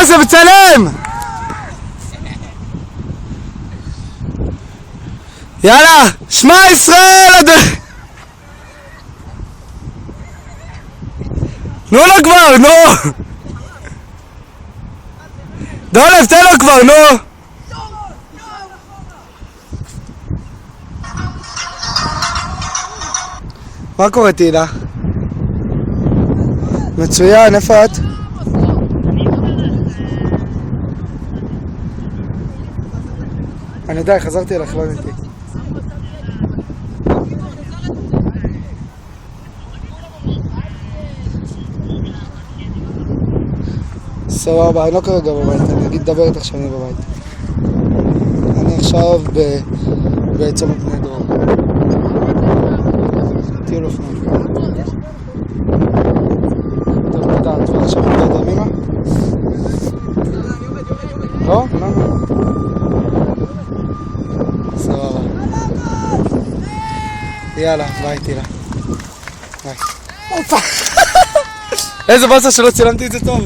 זה מצלם! יאללה, שמע ישראל! נו לו כבר, נו! דולב, תן לו כבר, נו! מה קורה, טילה? מצוין, איפה את? אני יודע, חזרתי אליך, לא עניתי. סבבה, אני לא כרגע בבית, אני אגיד דבר איתך שאני בבית. אני עכשיו בעצם בני דרור. טיול אופנוע. טוב, תודה, את כבר עכשיו נדעת ימינה? לא? למה? סבבה. יאללה, ביי טילה. ביי. איזה באסה שלא צילמתי את זה טוב.